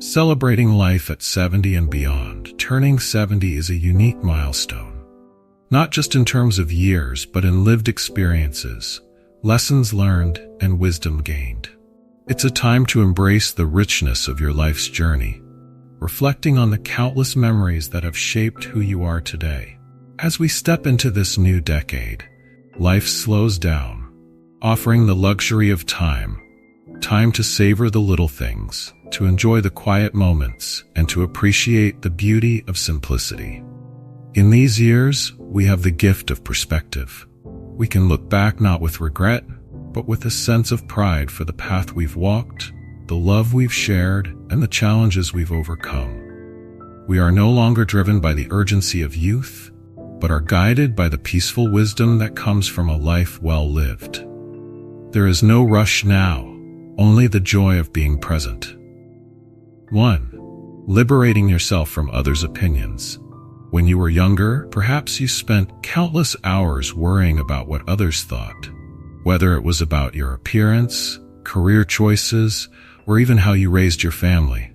Celebrating life at 70 and beyond, turning 70 is a unique milestone. Not just in terms of years, but in lived experiences, lessons learned, and wisdom gained. It's a time to embrace the richness of your life's journey, reflecting on the countless memories that have shaped who you are today. As we step into this new decade, life slows down, offering the luxury of time to savor the little things, to enjoy the quiet moments, and to appreciate the beauty of simplicity. In these years, we have the gift of perspective. We can look back not with regret, but with a sense of pride for the path we've walked, the love we've shared, and the challenges we've overcome. We are no longer driven by the urgency of youth, but are guided by the peaceful wisdom that comes from a life well lived. There is no rush now, only the joy of being present. 1. Liberating yourself from others' opinions. When you were younger, perhaps you spent countless hours worrying about what others thought, whether it was about your appearance, career choices, or even how you raised your family.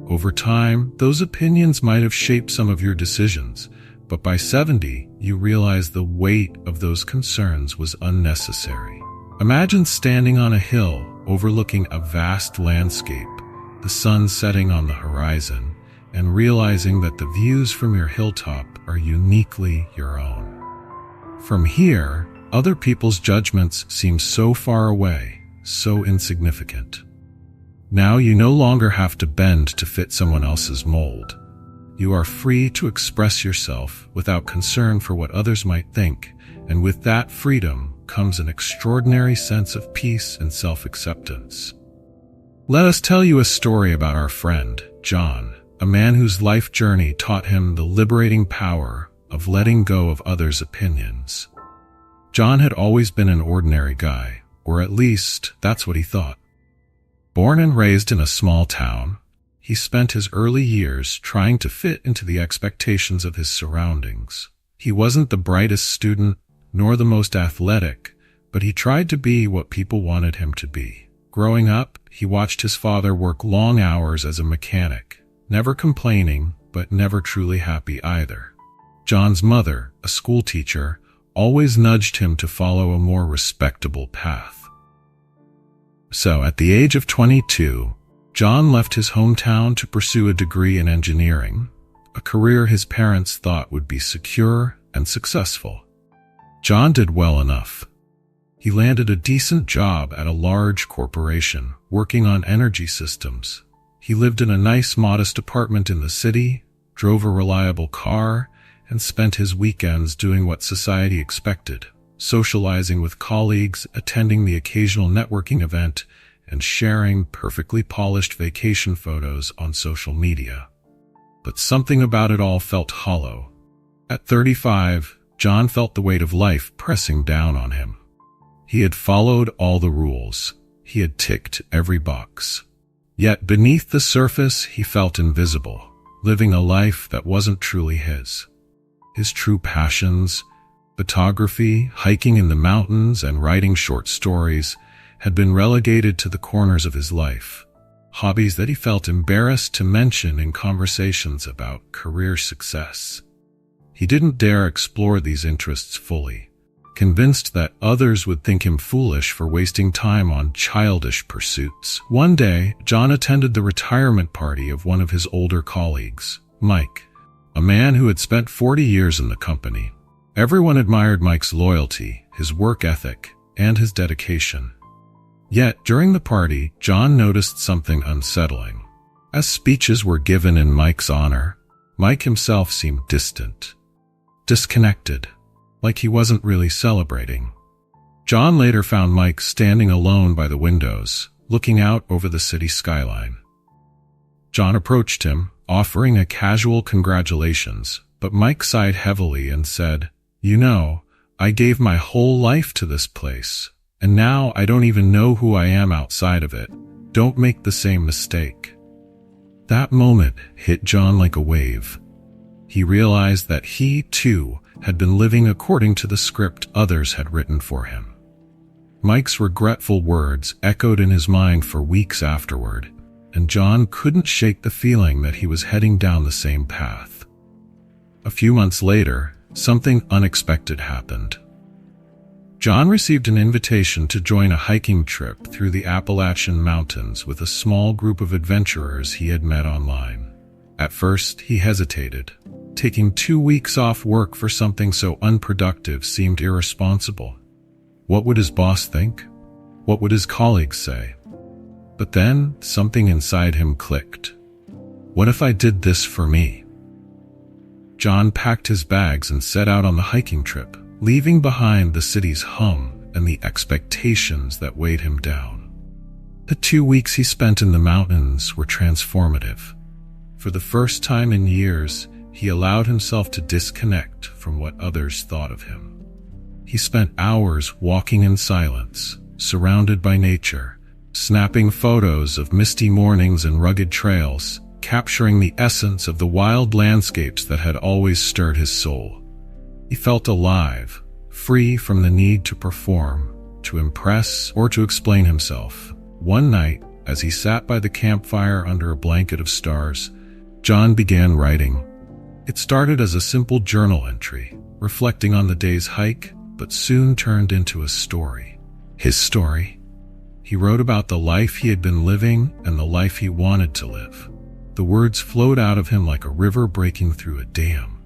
Over time, those opinions might have shaped some of your decisions, but by 70, you realize the weight of those concerns was unnecessary. Imagine standing on a hill overlooking a vast landscape, the sun setting on the horizon, and realizing that the views from your hilltop are uniquely your own. From here, other people's judgments seem so far away, so insignificant. Now you no longer have to bend to fit someone else's mold. You are free to express yourself without concern for what others might think, and with that freedom comes an extraordinary sense of peace and self-acceptance. Let us tell you a story about our friend, John, a man whose life journey taught him the liberating power of letting go of others' opinions. John had always been an ordinary guy, or at least that's what he thought. Born and raised in a small town, he spent his early years trying to fit into the expectations of his surroundings. He wasn't the brightest student, nor the most athletic, but he tried to be what people wanted him to be. Growing up, he watched his father work long hours as a mechanic, never complaining, but never truly happy either. John's mother, a school teacher, always nudged him to follow a more respectable path. So, at the age of 22, John left his hometown to pursue a degree in engineering, a career his parents thought would be secure and successful. John did well enough. He landed a decent job at a large corporation, working on energy systems. He lived in a nice, modest apartment in the city, drove a reliable car, and spent his weekends doing what society expected, socializing with colleagues, attending the occasional networking event, and sharing perfectly polished vacation photos on social media. But something about it all felt hollow. At 35, John felt the weight of life pressing down on him. He had followed all the rules. He had ticked every box. Yet beneath the surface, he felt invisible, living a life that wasn't truly his. His true passions, photography, hiking in the mountains, and writing short stories, had been relegated to the corners of his life, hobbies that he felt embarrassed to mention in conversations about career success. He didn't dare explore these interests fully, convinced that others would think him foolish for wasting time on childish pursuits. One day, John attended the retirement party of one of his older colleagues, Mike, a man who had spent 40 years in the company. Everyone admired Mike's loyalty, his work ethic, and his dedication. Yet, during the party, John noticed something unsettling. As speeches were given in Mike's honor, Mike himself seemed distant, disconnected, like he wasn't really celebrating. John later found Mike standing alone by the windows, looking out over the city skyline. John approached him, offering a casual congratulations, but Mike sighed heavily and said, "You know, I gave my whole life to this place, and now I don't even know who I am outside of it. Don't make the same mistake." That moment hit John like a wave. He realized that he, too, had been living according to the script others had written for him. Mike's regretful words echoed in his mind for weeks afterward. and John couldn't shake the feeling that he was heading down the same path. A few months later, something unexpected happened. John received an invitation to join a hiking trip through the Appalachian Mountains with a small group of adventurers he had met online. At first, he hesitated. Taking 2 weeks off work for something so unproductive seemed irresponsible. What would his boss think? What would his colleagues say? But then, something inside him clicked. What if I did this for me? John packed his bags and set out on the hiking trip, leaving behind the city's hum and the expectations that weighed him down. The 2 weeks he spent in the mountains were transformative. For the first time in years, he allowed himself to disconnect from what others thought of him. He spent hours walking in silence, surrounded by nature, snapping photos of misty mornings and rugged trails, capturing the essence of the wild landscapes that had always stirred his soul. He felt alive, free from the need to perform, to impress, or to explain himself. One night, as he sat by the campfire under a blanket of stars, John began writing. It started as a simple journal entry, reflecting on the day's hike, but soon turned into a story. His story. He wrote about the life he had been living and the life he wanted to live. The words flowed out of him like a river breaking through a dam.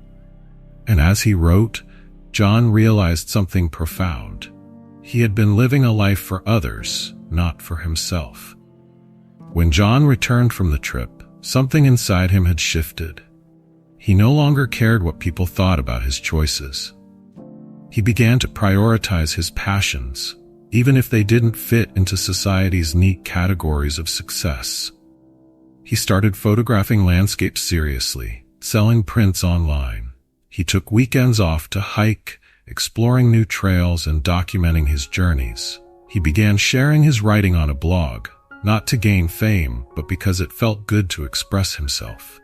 And as he wrote, John realized something profound. He had been living a life for others, not for himself. When John returned from the trip, something inside him had shifted. He no longer cared what people thought about his choices. He began to prioritize his passions, even if they didn't fit into society's neat categories of success. He started photographing landscapes seriously, selling prints online. He took weekends off to hike, exploring new trails and documenting his journeys. He began sharing his writing on a blog, not to gain fame, but because it felt good to express himself.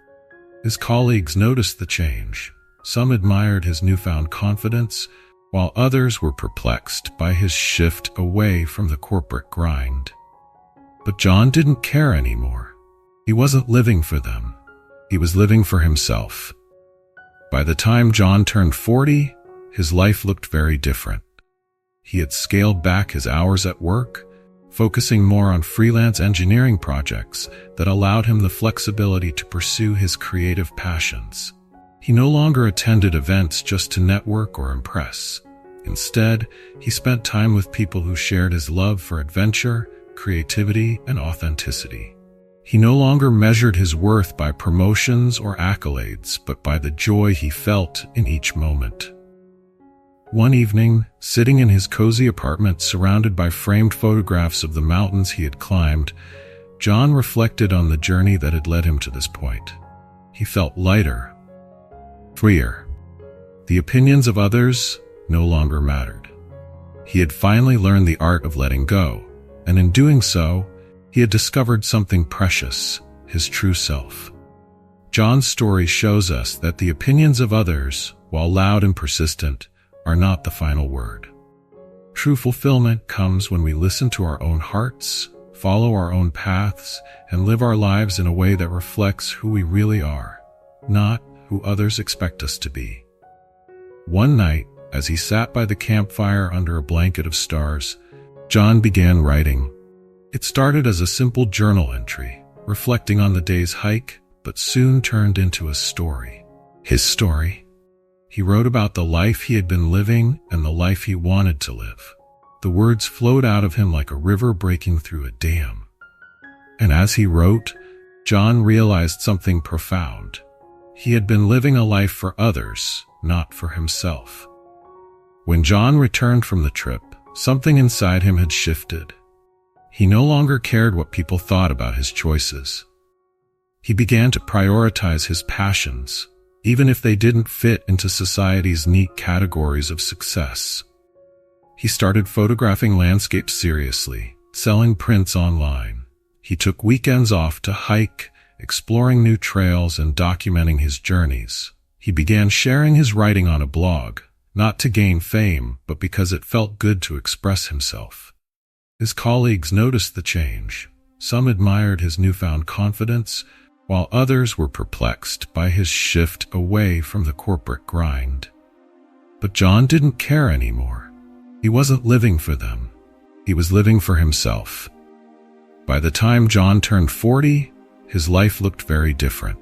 His colleagues noticed the change. Some admired his newfound confidence, while others were perplexed by his shift away from the corporate grind. But John didn't care anymore. He wasn't living for them. He was living for himself. By the time John turned 40, his life looked very different. He had scaled back his hours at work, focusing more on freelance engineering projects that allowed him the flexibility to pursue his creative passions. He no longer attended events just to network or impress. Instead, he spent time with people who shared his love for adventure, creativity, and authenticity. He no longer measured his worth by promotions or accolades, but by the joy he felt in each moment. One evening, sitting in his cozy apartment surrounded by framed photographs of the mountains he had climbed, John reflected on the journey that had led him to this point. He felt lighter, freer. The opinions of others no longer mattered. He had finally learned the art of letting go, and in doing so, he had discovered something precious, his true self. John's story shows us that the opinions of others, while loud and persistent, are not the final word. True fulfillment comes when we listen to our own hearts, follow our own paths, and live our lives in a way that reflects who we really are, not who others expect us to be. One night, as he sat by the campfire under a blanket of stars, John began writing. It started as a simple journal entry, reflecting on the day's hike, but soon turned into a story. His story. He wrote about the life he had been living and the life he wanted to live. The words flowed out of him like a river breaking through a dam. And as he wrote, John realized something profound. He had been living a life for others, not for himself. When John returned from the trip, something inside him had shifted. He no longer cared what people thought about his choices. He began to prioritize his passions, even if they didn't fit into society's neat categories of success. He started photographing landscapes seriously, selling prints online. He took weekends off to hike, exploring new trails and documenting his journeys. He began sharing his writing on a blog, not to gain fame, but because it felt good to express himself. His colleagues noticed the change. Some admired his newfound confidence, while others were perplexed by his shift away from the corporate grind. But John didn't care anymore. He wasn't living for them. He was living for himself. By the time John turned 40, his life looked very different.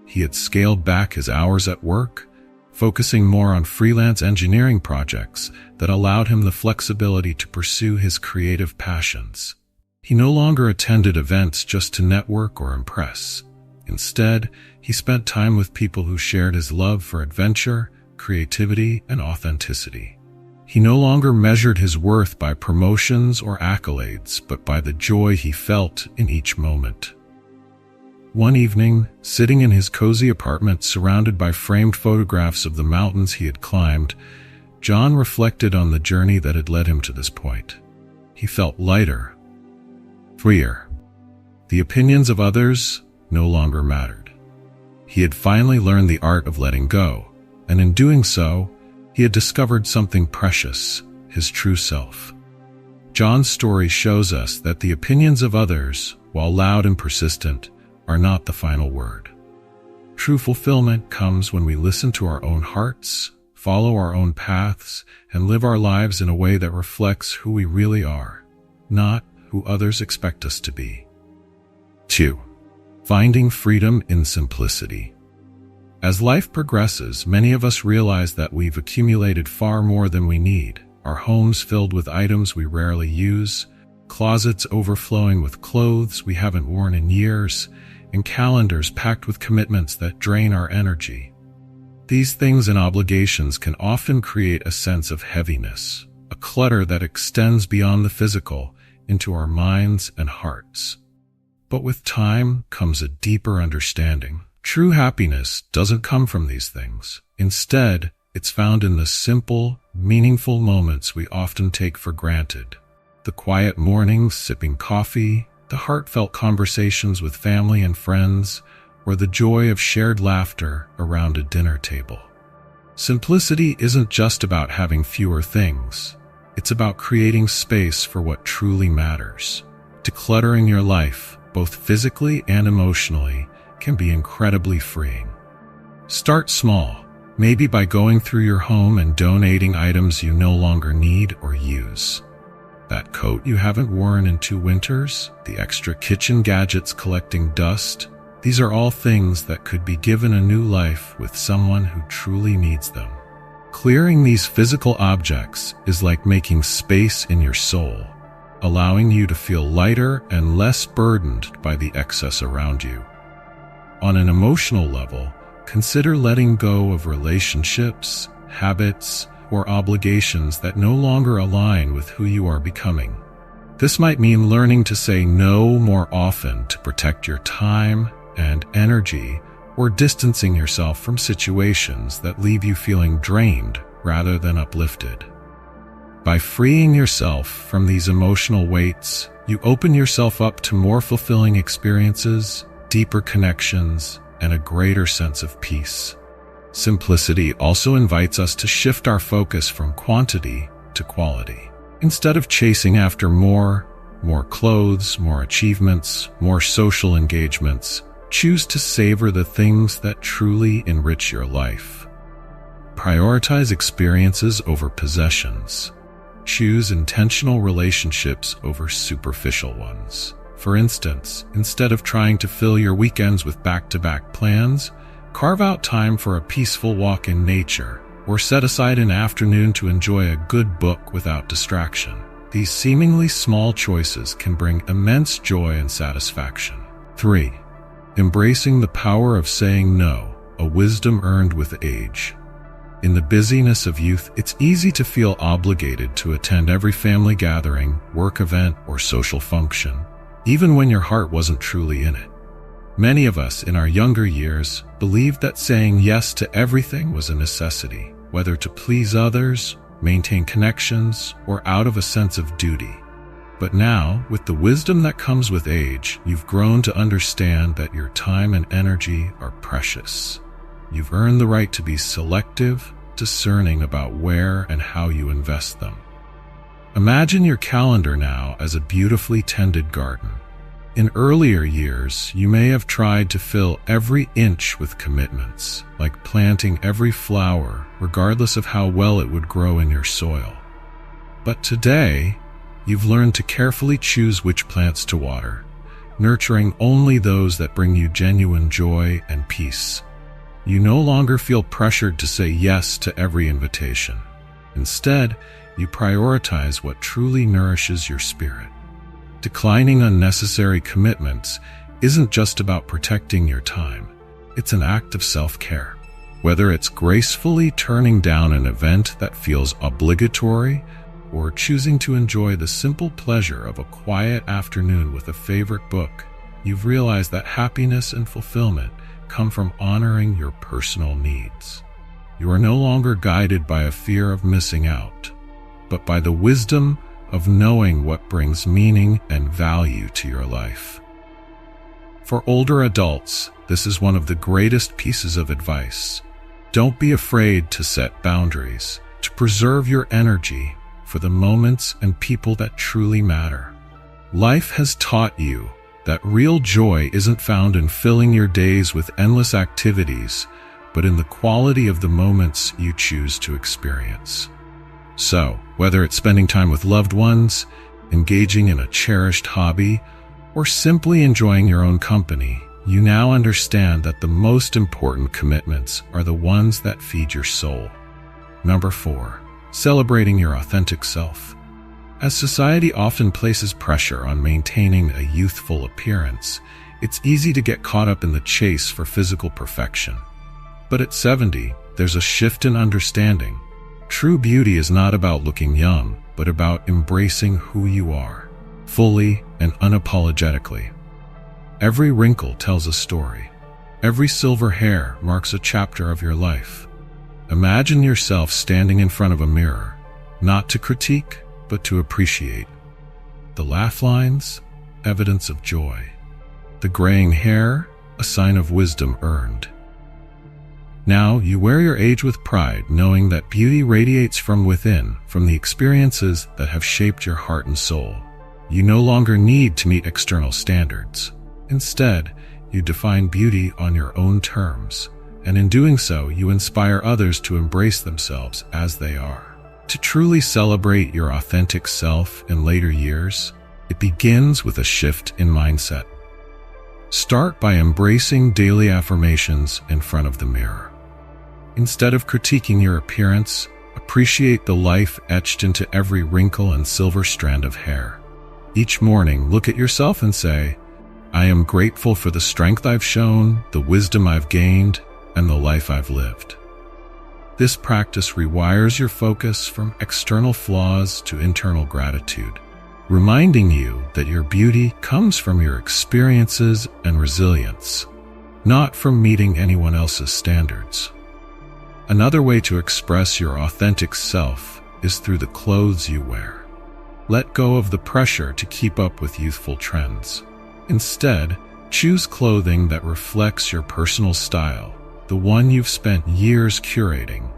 He had scaled back his hours at work, focusing more on freelance engineering projects that allowed him the flexibility to pursue his creative passions. He no longer attended events just to network or impress. Instead, he spent time with people who shared his love for adventure, creativity, and authenticity. He no longer measured his worth by promotions or accolades, but by the joy he felt in each moment. One evening, sitting in his cozy apartment surrounded by framed photographs of the mountains he had climbed, John reflected on the journey that had led him to this point. He felt lighter, freer. The opinions of others no longer mattered. He had finally learned the art of letting go, and in doing so, he had discovered something precious, his true self. John's story shows us that the opinions of others, while loud and persistent, are not the final word. True fulfillment comes when we listen to our own hearts, follow our own paths, and live our lives in a way that reflects who we really are, not who others expect us to be. 2. Finding freedom in simplicity. As life progresses, many of us realize that we've accumulated far more than we need. Our homes filled with items we rarely use, closets overflowing with clothes we haven't worn in years, and calendars packed with commitments that drain our energy. These things and obligations can often create a sense of heaviness, a clutter that extends beyond the physical into our minds and hearts. But with time comes a deeper understanding. True happiness doesn't come from these things. Instead, it's found in the simple, meaningful moments we often take for granted. The quiet mornings sipping coffee, the heartfelt conversations with family and friends, or the joy of shared laughter around a dinner table. Simplicity isn't just about having fewer things. It's about creating space for what truly matters. Decluttering your life, both physically and emotionally, can be incredibly freeing. Start small, maybe by going through your home and donating items you no longer need or use. That coat you haven't worn in 2 winters, the extra kitchen gadgets collecting dust, these are all things that could be given a new life with someone who truly needs them. Clearing these physical objects is like making space in your soul, allowing you to feel lighter and less burdened by the excess around you. On an emotional level, consider letting go of relationships, habits, or obligations that no longer align with who you are becoming. This might mean learning to say no more often to protect your time and energy, or distancing yourself from situations that leave you feeling drained rather than uplifted. By freeing yourself from these emotional weights, you open yourself up to more fulfilling experiences, deeper connections, and a greater sense of peace. Simplicity also invites us to shift our focus from quantity to quality. Instead of chasing after more clothes, more achievements, more social engagements, choose to savor the things that truly enrich your life. Prioritize experiences over possessions. Choose intentional relationships over superficial ones. For instance, instead of trying to fill your weekends with back-to-back plans, carve out time for a peaceful walk in nature, or set aside an afternoon to enjoy a good book without distraction. These seemingly small choices can bring immense joy and satisfaction. 3. Embracing the power of saying no, a wisdom earned with age. In the busyness of youth, it's easy to feel obligated to attend every family gathering, work event, or social function, even when your heart wasn't truly in it. Many of us in our younger years believed that saying yes to everything was a necessity, whether to please others, maintain connections, or out of a sense of duty. But now, with the wisdom that comes with age, you've grown to understand that your time and energy are precious. You've earned the right to be selective, discerning about where and how you invest them. Imagine your calendar now as a beautifully tended garden. In earlier years, you may have tried to fill every inch with commitments, like planting every flower, regardless of how well it would grow in your soil. But today, you've learned to carefully choose which plants to water, nurturing only those that bring you genuine joy and peace. You no longer feel pressured to say yes to every invitation. Instead, you prioritize what truly nourishes your spirit. Declining unnecessary commitments isn't just about protecting your time. It's an act of self-care. Whether it's gracefully turning down an event that feels obligatory or choosing to enjoy the simple pleasure of a quiet afternoon with a favorite book, you've realized that happiness and fulfillment come from honoring your personal needs. You are no longer guided by a fear of missing out, but by the wisdom of knowing what brings meaning and value to your life. For older adults, this is one of the greatest pieces of advice. Don't be afraid to set boundaries, to preserve your energy for the moments and people that truly matter. Life has taught you that real joy isn't found in filling your days with endless activities, but in the quality of the moments you choose to experience. So, whether it's spending time with loved ones, engaging in a cherished hobby, or simply enjoying your own company, you now understand that the most important commitments are the ones that feed your soul. Number 4. Celebrating your authentic self. As society often places pressure on maintaining a youthful appearance, it's easy to get caught up in the chase for physical perfection. But at 70, there's a shift in understanding. True beauty is not about looking young, but about embracing who you are, fully and unapologetically. Every wrinkle tells a story. Every silver hair marks a chapter of your life. Imagine yourself standing in front of a mirror, not to critique, but to appreciate. The laugh lines, evidence of joy. The graying hair, a sign of wisdom earned. Now you wear your age with pride, knowing that beauty radiates from within, from the experiences that have shaped your heart and soul. You no longer need to meet external standards. Instead, you define beauty on your own terms, and in doing so, you inspire others to embrace themselves as they are. To truly celebrate your authentic self in later years, it begins with a shift in mindset. Start by embracing daily affirmations in front of the mirror. Instead of critiquing your appearance, appreciate the life etched into every wrinkle and silver strand of hair. Each morning, look at yourself and say, "I am grateful for the strength I've shown, the wisdom I've gained, and the life I've lived." This practice rewires your focus from external flaws to internal gratitude, reminding you that your beauty comes from your experiences and resilience, not from meeting anyone else's standards. Another way to express your authentic self is through the clothes you wear. Let go of the pressure to keep up with youthful trends. Instead, choose clothing that reflects your personal style, the one you've spent years curating.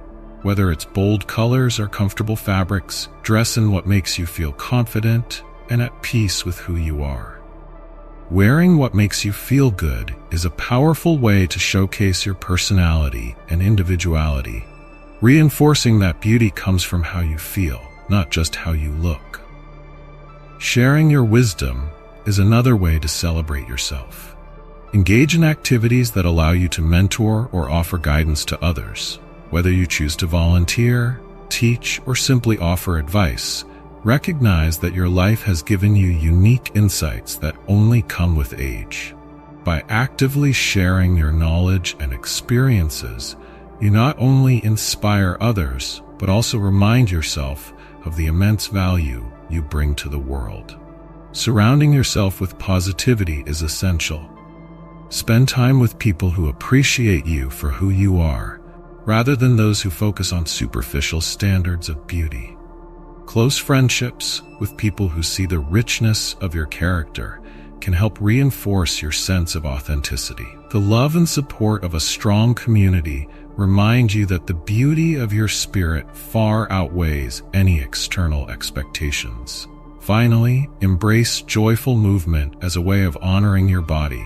Whether it's bold colors or comfortable fabrics, dress in what makes you feel confident and at peace with who you are. Wearing what makes you feel good is a powerful way to showcase your personality and individuality, reinforcing that beauty comes from how you feel, not just how you look. Sharing your wisdom is another way to celebrate yourself. Engage in activities that allow you to mentor or offer guidance to others. Whether you choose to volunteer, teach, or simply offer advice, recognize that your life has given you unique insights that only come with age. By actively sharing your knowledge and experiences, you not only inspire others, but also remind yourself of the immense value you bring to the world. Surrounding yourself with positivity is essential. Spend time with people who appreciate you for who you are, rather than those who focus on superficial standards of beauty. Close friendships with people who see the richness of your character can help reinforce your sense of authenticity. The love and support of a strong community remind you that the beauty of your spirit far outweighs any external expectations. Finally, embrace joyful movement as a way of honoring your body.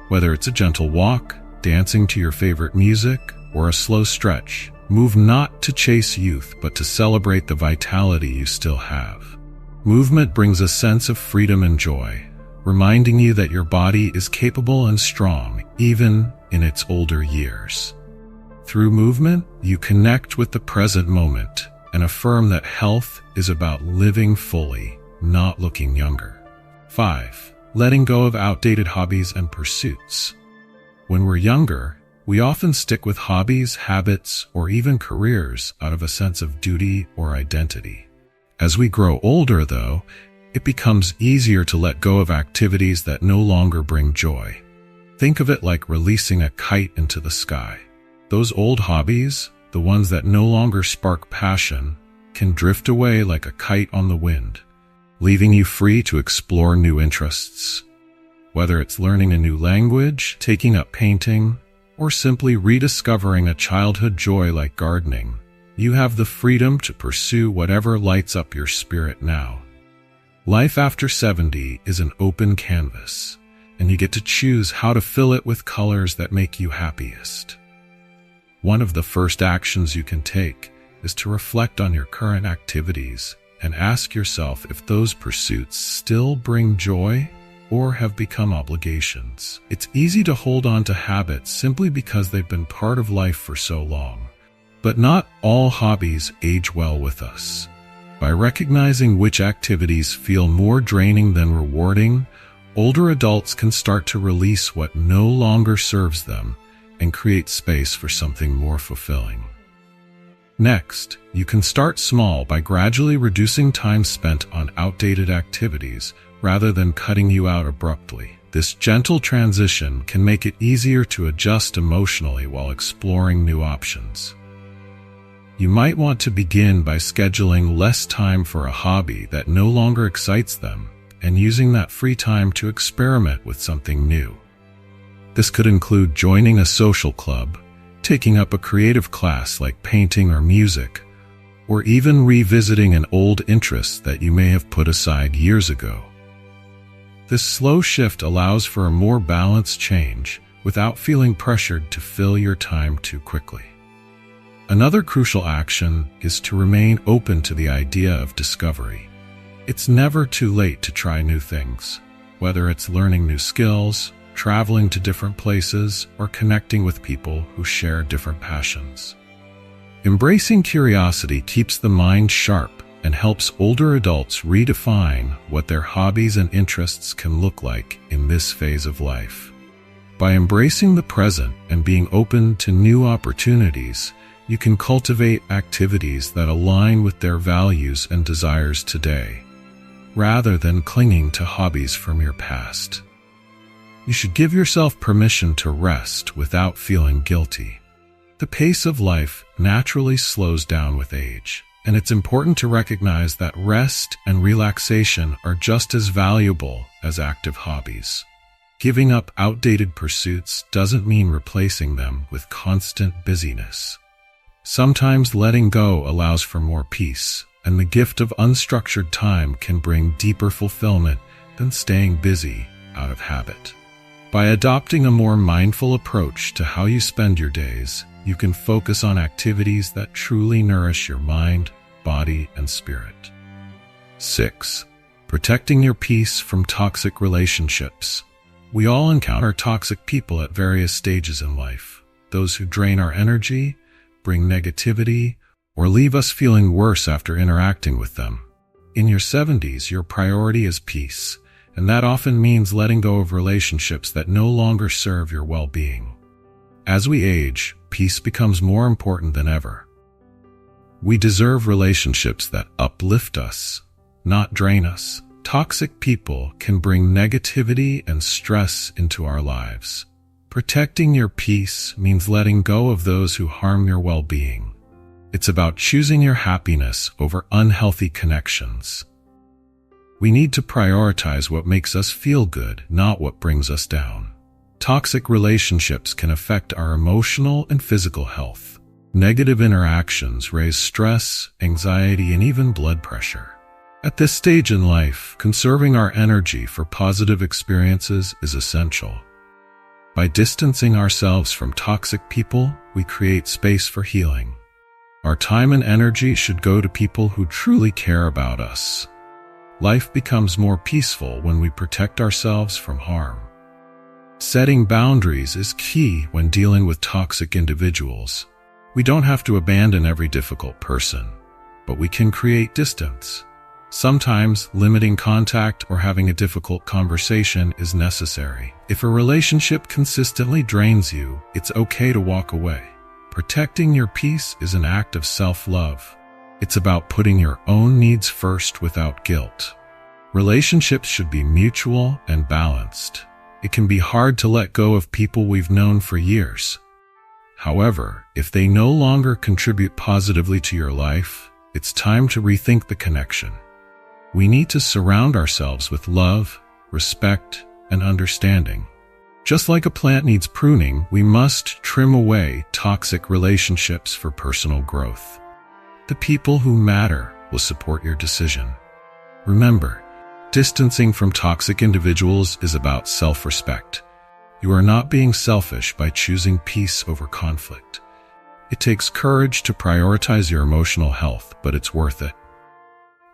Whether it's a gentle walk, dancing to your favorite music, or a slow stretch, move not to chase youth but to celebrate the vitality you still have. Movement brings a sense of freedom and joy, reminding you that your body is capable and strong even in its older years. Through movement, you connect with the present moment and affirm that health is about living fully, not looking younger. 5. Letting go of outdated hobbies and pursuits. When we're younger, we often stick with hobbies, habits, or even careers out of a sense of duty or identity. As we grow older, though, it becomes easier to let go of activities that no longer bring joy. Think of it like releasing a kite into the sky. Those old hobbies, the ones that no longer spark passion, can drift away like a kite on the wind, leaving you free to explore new interests. Whether it's learning a new language, taking up painting, or simply rediscovering a childhood joy like gardening, you have the freedom to pursue whatever lights up your spirit now. Life after 70 is an open canvas, and you get to choose how to fill it with colors that make you happiest. One of the first actions you can take is to reflect on your current activities and ask yourself if those pursuits still bring joy or have become obligations. It's easy to hold on to habits simply because they've been part of life for so long. But not all hobbies age well with us. By recognizing which activities feel more draining than rewarding, older adults can start to release what no longer serves them and create space for something more fulfilling. Next, you can start small by gradually reducing time spent on outdated activities rather than cutting you out abruptly. This gentle transition can make it easier to adjust emotionally while exploring new options. You might want to begin by scheduling less time for a hobby that no longer excites them and using that free time to experiment with something new. This could include joining a social club, taking up a creative class like painting or music, or even revisiting an old interest that you may have put aside years ago. This slow shift allows for a more balanced change without feeling pressured to fill your time too quickly. Another crucial action is to remain open to the idea of discovery. It's never too late to try new things, whether it's learning new skills, traveling to different places, or connecting with people who share different passions. Embracing curiosity keeps the mind sharp and helps older adults redefine what their hobbies and interests can look like in this phase of life. By embracing the present and being open to new opportunities, you can cultivate activities that align with their values and desires today, rather than clinging to hobbies from your past. You should give yourself permission to rest without feeling guilty. The pace of life naturally slows down with age, and it's important to recognize that rest and relaxation are just as valuable as active hobbies. Giving up outdated pursuits doesn't mean replacing them with constant busyness. Sometimes letting go allows for more peace, and the gift of unstructured time can bring deeper fulfillment than staying busy out of habit. By adopting a more mindful approach to how you spend your days, you can focus on activities that truly nourish your mind, body, and spirit. 6. Protecting your peace from toxic relationships. We all encounter toxic people at various stages in life. Those who drain our energy, bring negativity, or leave us feeling worse after interacting with them. In your 70s, your priority is peace, and that often means letting go of relationships that no longer serve your well-being. As we age, peace becomes more important than ever. We deserve relationships that uplift us, not drain us. Toxic people can bring negativity and stress into our lives. Protecting your peace means letting go of those who harm your well-being. It's about choosing your happiness over unhealthy connections. We need to prioritize what makes us feel good, not what brings us down. Toxic relationships can affect our emotional and physical health. Negative interactions raise stress, anxiety, and even blood pressure. At this stage in life, conserving our energy for positive experiences is essential. By distancing ourselves from toxic people, we create space for healing. Our time and energy should go to people who truly care about us. Life becomes more peaceful when we protect ourselves from harm. Setting boundaries is key when dealing with toxic individuals. We don't have to abandon every difficult person, but we can create distance. Sometimes limiting contact or having a difficult conversation is necessary. If a relationship consistently drains you, it's okay to walk away. Protecting your peace is an act of self-love. It's about putting your own needs first without guilt. Relationships should be mutual and balanced. It can be hard to let go of people we've known for years. However, if they no longer contribute positively to your life, it's time to rethink the connection. We need to surround ourselves with love, respect, and understanding. Just like a plant needs pruning, we must trim away toxic relationships for personal growth. The people who matter will support your decision. Remember, distancing from toxic individuals is about self-respect. You are not being selfish by choosing peace over conflict. It takes courage to prioritize your emotional health, but it's worth it.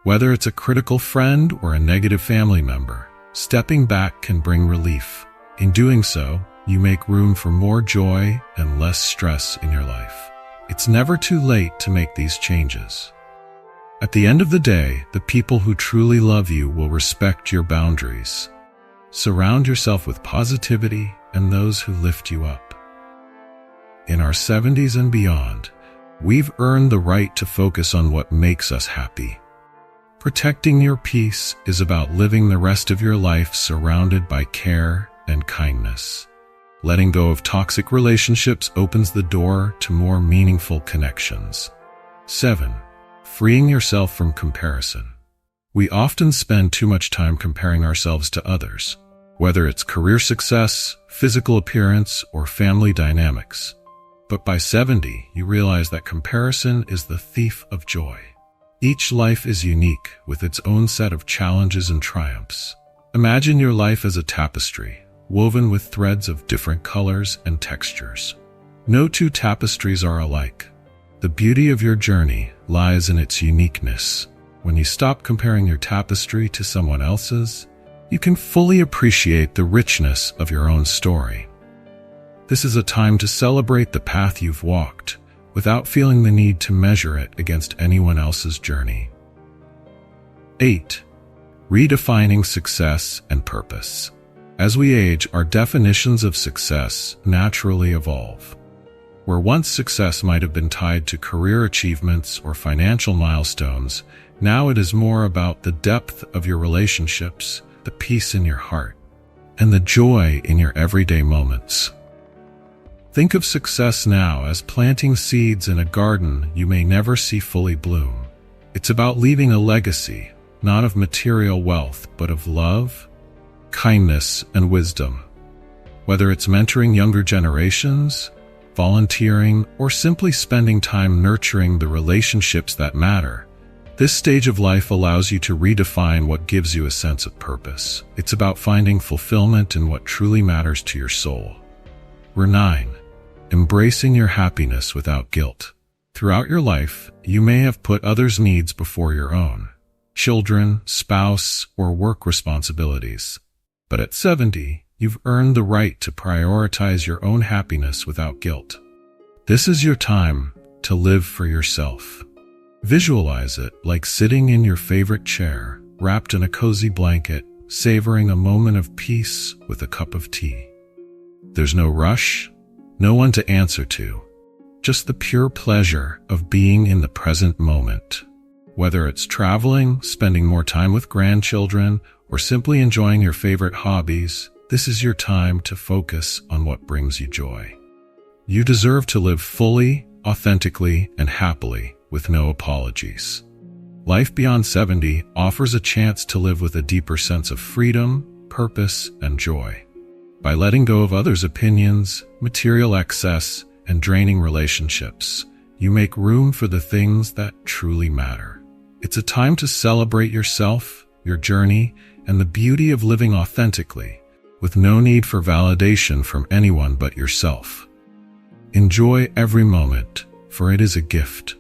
Whether it's a critical friend or a negative family member, stepping back can bring relief. In doing so, you make room for more joy and less stress in your life. It's never too late to make these changes. At the end of the day, the people who truly love you will respect your boundaries. Surround yourself with positivity and those who lift you up. In our 70s and beyond, we've earned the right to focus on what makes us happy. Protecting your peace is about living the rest of your life surrounded by care and kindness. Letting go of toxic relationships opens the door to more meaningful connections. 7. Freeing yourself from comparison. We often spend too much time comparing ourselves to others, whether it's career success, physical appearance, or family dynamics. But by 70, you realize that comparison is the thief of joy. Each life is unique, with its own set of challenges and triumphs. Imagine your life as a tapestry, woven with threads of different colors and textures. No two tapestries are alike. The beauty of your journey lies in its uniqueness. When you stop comparing your tapestry to someone else's, you can fully appreciate the richness of your own story. This is a time to celebrate the path you've walked, without feeling the need to measure it against anyone else's journey. 8. Redefining success and purpose. As we age, our definitions of success naturally evolve. Where once success might have been tied to career achievements or financial milestones, now it is more about the depth of your relationships, the peace in your heart, and the joy in your everyday moments. Think of success now as planting seeds in a garden you may never see fully bloom. It's about leaving a legacy, not of material wealth, but of love, kindness, and wisdom. Whether it's mentoring younger generations, volunteering, or simply spending time nurturing the relationships that matter, this stage of life allows you to redefine what gives you a sense of purpose. It's about finding fulfillment in what truly matters to your soul. 9. Embracing your happiness without guilt. Throughout your life, you may have put others' needs before your own. Children, spouse, or work responsibilities. But at 70, you've earned the right to prioritize your own happiness without guilt. This is your time to live for yourself. Visualize it like sitting in your favorite chair, wrapped in a cozy blanket, savoring a moment of peace with a cup of tea. There's no rush, no one to answer to, just the pure pleasure of being in the present moment. Whether it's traveling, spending more time with grandchildren, or simply enjoying your favorite hobbies, this is your time to focus on what brings you joy. You deserve to live fully, authentically, and happily, with no apologies. Life beyond 70 offers a chance to live with a deeper sense of freedom, purpose, and joy. By letting go of others' opinions, material excess, and draining relationships, you make room for the things that truly matter. It's a time to celebrate yourself, your journey, and the beauty of living authentically, with no need for validation from anyone but yourself. Enjoy every moment, for it is a gift.